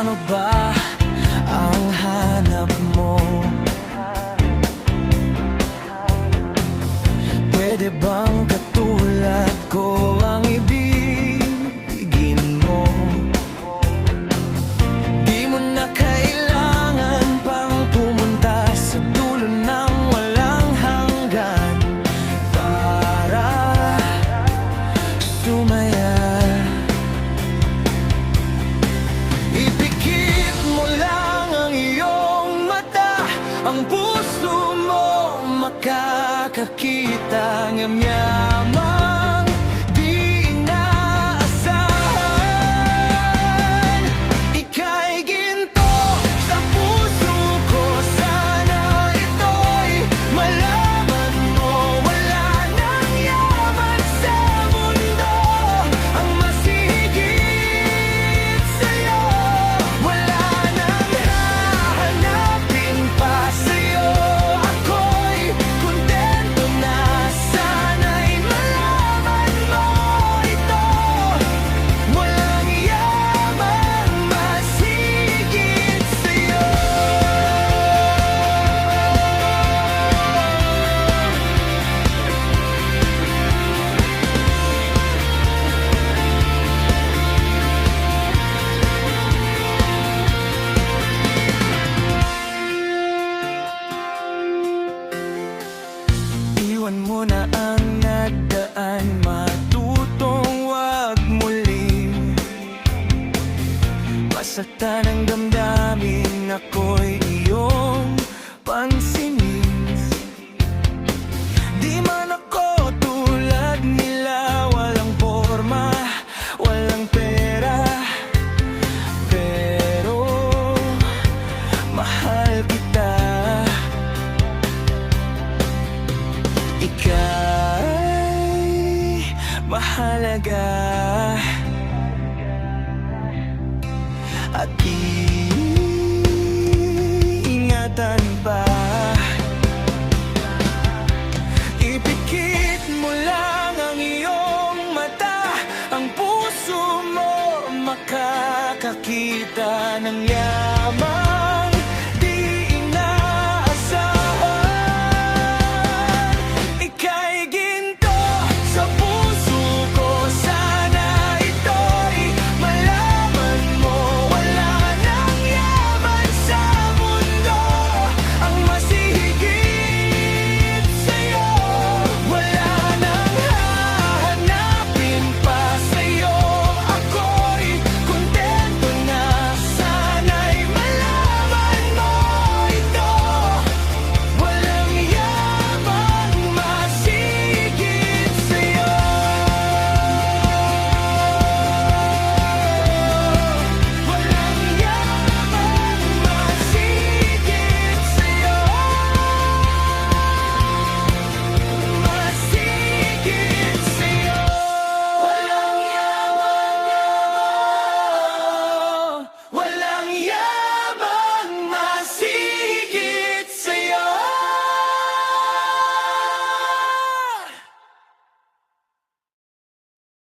Ano ba ang hanap mo? Pwede bang katulad ko ang ibigin mo? Di mo na kailangan pang pumunta sa dulo ng walang hanggan para sumaya. Ipikit mo lang ang iyong mata, ang puso mo makakakita ng yamang di inaasahan. Ika'y ginto sa puso ko, sana ito'y malaman mo. Wala nang yaman sa mundo ang mas higit sa'yo. Wala nang hahanapin pa sa'yo. Ako'y kontento na, sana'y malaman mo ito. Walang yaman mas higit sa'yo. Iwan mo na ang nagdaan, matutong wag muling masaktan ang damdamin. Ako'y iyong pansinin. Di man ako tulad nila, walang forma, walang pera, pero mahal kita. Ika'y mahalaga at iingatan pa. Ipikit mo lang ang iyong mata, ang puso mo makakakita ng